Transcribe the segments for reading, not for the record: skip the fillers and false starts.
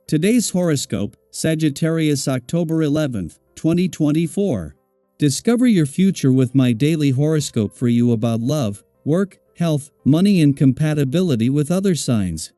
Today's horoscope, Sagittarius October 11th, 2024. Discover your future with my daily horoscope for you about love, work, health, money and compatibility with other signs.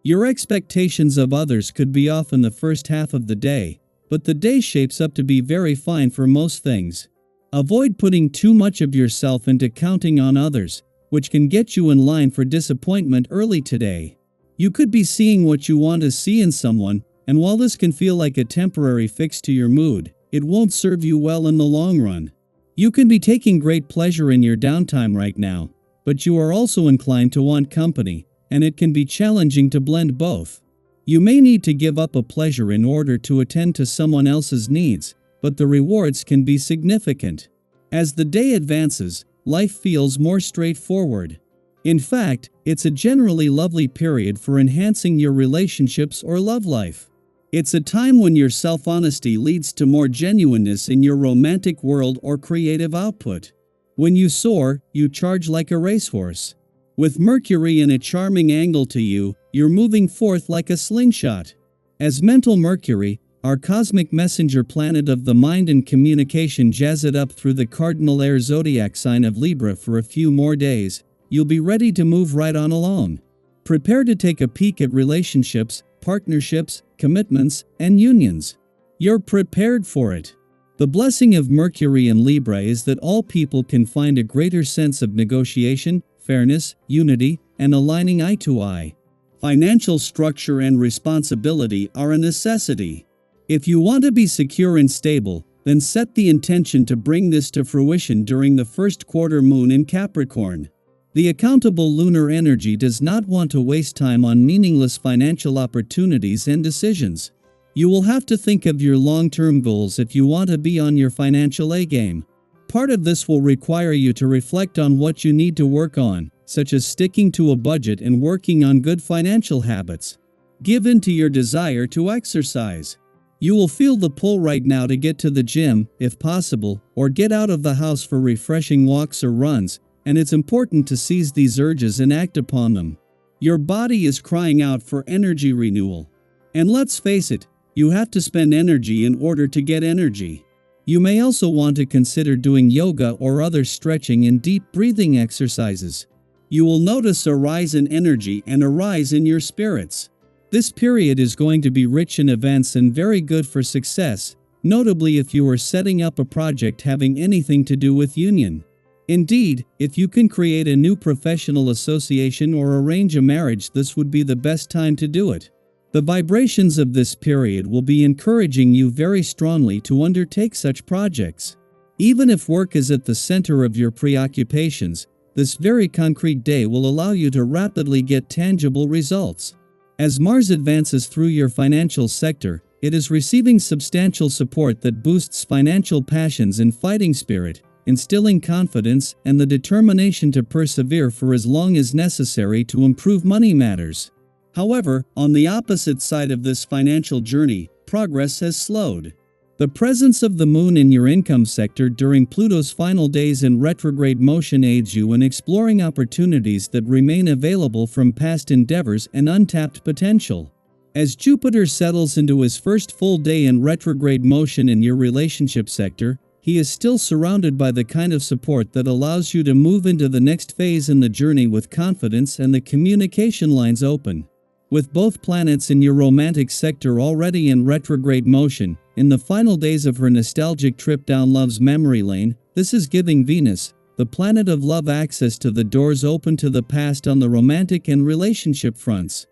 Your expectations of others could be off in the first half of the day, but the day shapes up to be very fine for most things. Avoid putting too much of yourself into counting on others, which can get you in line for disappointment early today. You could be seeing what you want to see in someone, and while this can feel like a temporary fix to your mood, it won't serve you well in the long run. You can be taking great pleasure in your downtime right now, but you are also inclined to want company, and it can be challenging to blend both. You may need to give up a pleasure in order to attend to someone else's needs, but the rewards can be significant. As the day advances, life feels more straightforward. In fact, it's a generally lovely period for enhancing your relationships or love life. It's a time when your self-honesty leads to more genuineness in your romantic world or creative output. When you soar, you charge like a racehorse. With Mercury in a charming angle to you, you're moving forth like a slingshot. As mental Mercury, our cosmic messenger planet of the mind and communication, jazz it up through the cardinal air zodiac sign of Libra for a few more days. You'll be ready to move right on along. Prepare to take a peek at relationships, partnerships, commitments, and unions. You're prepared for it. The blessing of Mercury in Libra is that all people can find a greater sense of negotiation, fairness, unity, and aligning eye to eye. Financial structure and responsibility are a necessity. If you want to be secure and stable, then set the intention to bring this to fruition during the first quarter moon in Capricorn. The accountable lunar energy does not want to waste time on meaningless financial opportunities and decisions. You will have to think of your long-term goals if you want to be on your financial A-game. Part of this will require you to reflect on what you need to work on, such as sticking to a budget and working on good financial habits. Give in to your desire to exercise. You will feel the pull right now to get to the gym, if possible, or get out of the house for refreshing walks or runs, and it's important to seize these urges and act upon them. Your body is crying out for energy renewal. And let's face it, you have to spend energy in order to get energy. You may also want to consider doing yoga or other stretching and deep breathing exercises. You will notice a rise in energy and a rise in your spirits. This period is going to be rich in events and very good for success, notably if you are setting up a project having anything to do with union. Indeed, if you can create a new professional association or arrange a marriage, this would be the best time to do it. The vibrations of this period will be encouraging you very strongly to undertake such projects. Even if work is at the center of your preoccupations, this very concrete day will allow you to rapidly get tangible results. As Mars advances through your financial sector, it is receiving substantial support that boosts financial passions and fighting spirit, instilling confidence and the determination to persevere for as long as necessary to improve money matters. However, on the opposite side of this financial journey, progress has slowed. The presence of the moon in your income sector during Pluto's final days in retrograde motion aids you in exploring opportunities that remain available from past endeavors and untapped potential. As Jupiter settles into his first full day in retrograde motion in your relationship sector, he is still surrounded by the kind of support that allows you to move into the next phase in the journey with confidence and the communication lines open. With both planets in your romantic sector already in retrograde motion, in the final days of her nostalgic trip down love's memory lane, this is giving Venus, the planet of love, access to the doors open to the past on the romantic and relationship fronts.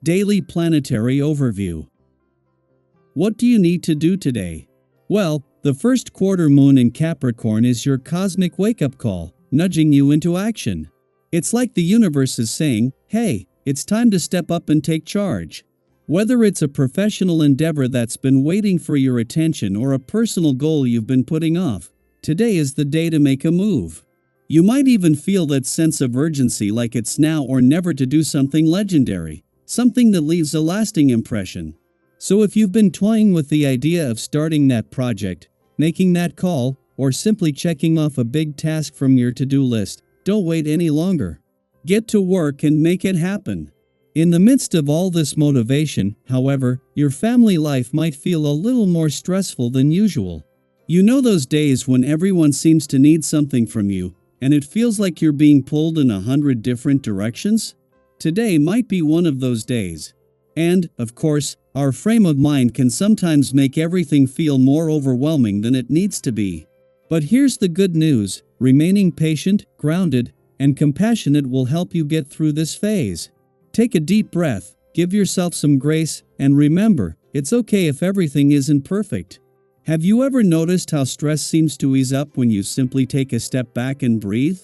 Daily Planetary Overview. What do you need to do today? Well, the first quarter moon in Capricorn is your cosmic wake-up call, nudging you into action. It's like the universe is saying, hey, it's time to step up and take charge. Whether it's a professional endeavor that's been waiting for your attention or a personal goal you've been putting off, today is the day to make a move. You might even feel that sense of urgency, like it's now or never to do something legendary, something that leaves a lasting impression. So if you've been toying with the idea of starting that project, making that call, or simply checking off a big task from your to-do list, don't wait any longer. Get to work and make it happen. In the midst of all this motivation, however, your family life might feel a little more stressful than usual. You know those days when everyone seems to need something from you, and it feels like you're being pulled in 100 different directions? Today might be one of those days. And, of course, our frame of mind can sometimes make everything feel more overwhelming than it needs to be. But here's the good news: remaining patient, grounded, and compassionate will help you get through this phase. Take a deep breath, give yourself some grace, and remember, it's okay if everything isn't perfect. Have you ever noticed how stress seems to ease up when you simply take a step back and breathe?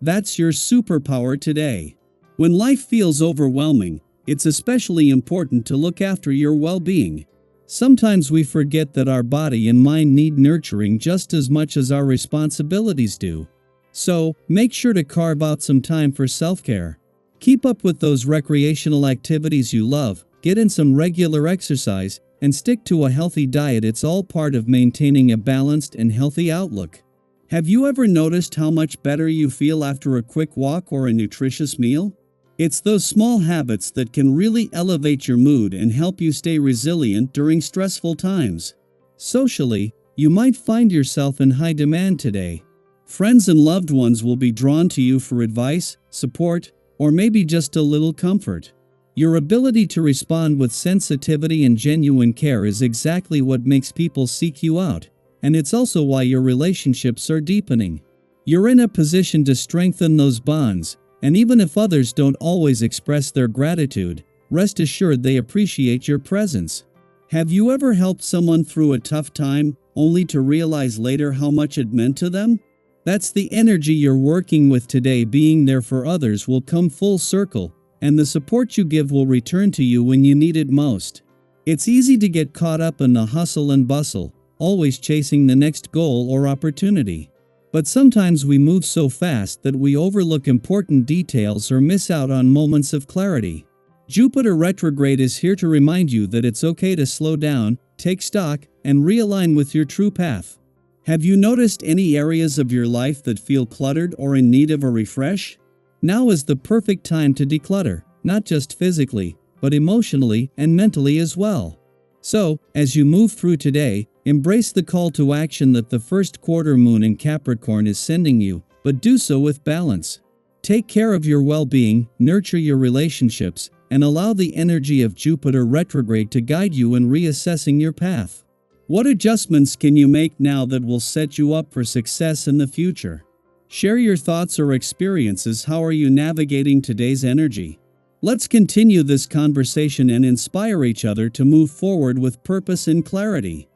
That's your superpower today. When life feels overwhelming, it's especially important to look after your well-being. Sometimes we forget that our body and mind need nurturing just as much as our responsibilities do. So, make sure to carve out some time for self-care. Keep up with those recreational activities you love, get in some regular exercise, and stick to a healthy diet. It's all part of maintaining a balanced and healthy outlook. Have you ever noticed how much better you feel after a quick walk or a nutritious meal? It's those small habits that can really elevate your mood and help you stay resilient during stressful times. Socially, you might find yourself in high demand today. Friends and loved ones will be drawn to you for advice, support, or maybe just a little comfort. Your ability to respond with sensitivity and genuine care is exactly what makes people seek you out, and it's also why your relationships are deepening. You're in a position to strengthen those bonds, and even if others don't always express their gratitude, rest assured they appreciate your presence. Have you ever helped someone through a tough time, only to realize later how much it meant to them? That's the energy you're working with today. Being there for others will come full circle, and the support you give will return to you when you need it most. It's easy to get caught up in the hustle and bustle, always chasing the next goal or opportunity. But sometimes we move so fast that we overlook important details or miss out on moments of clarity. Jupiter retrograde is here to remind you that it's okay to slow down, take stock, and realign with your true path. Have you noticed any areas of your life that feel cluttered or in need of a refresh? Now is the perfect time to declutter, not just physically, but emotionally and mentally as well. So, as you move through today, embrace the call to action that the first quarter moon in Capricorn is sending you, but do so with balance. Take care of your well-being, nurture your relationships, and allow the energy of Jupiter retrograde to guide you in reassessing your path. What adjustments can you make now that will set you up for success in the future? Share your thoughts or experiences. How are you navigating today's energy? Let's continue this conversation and inspire each other to move forward with purpose and clarity.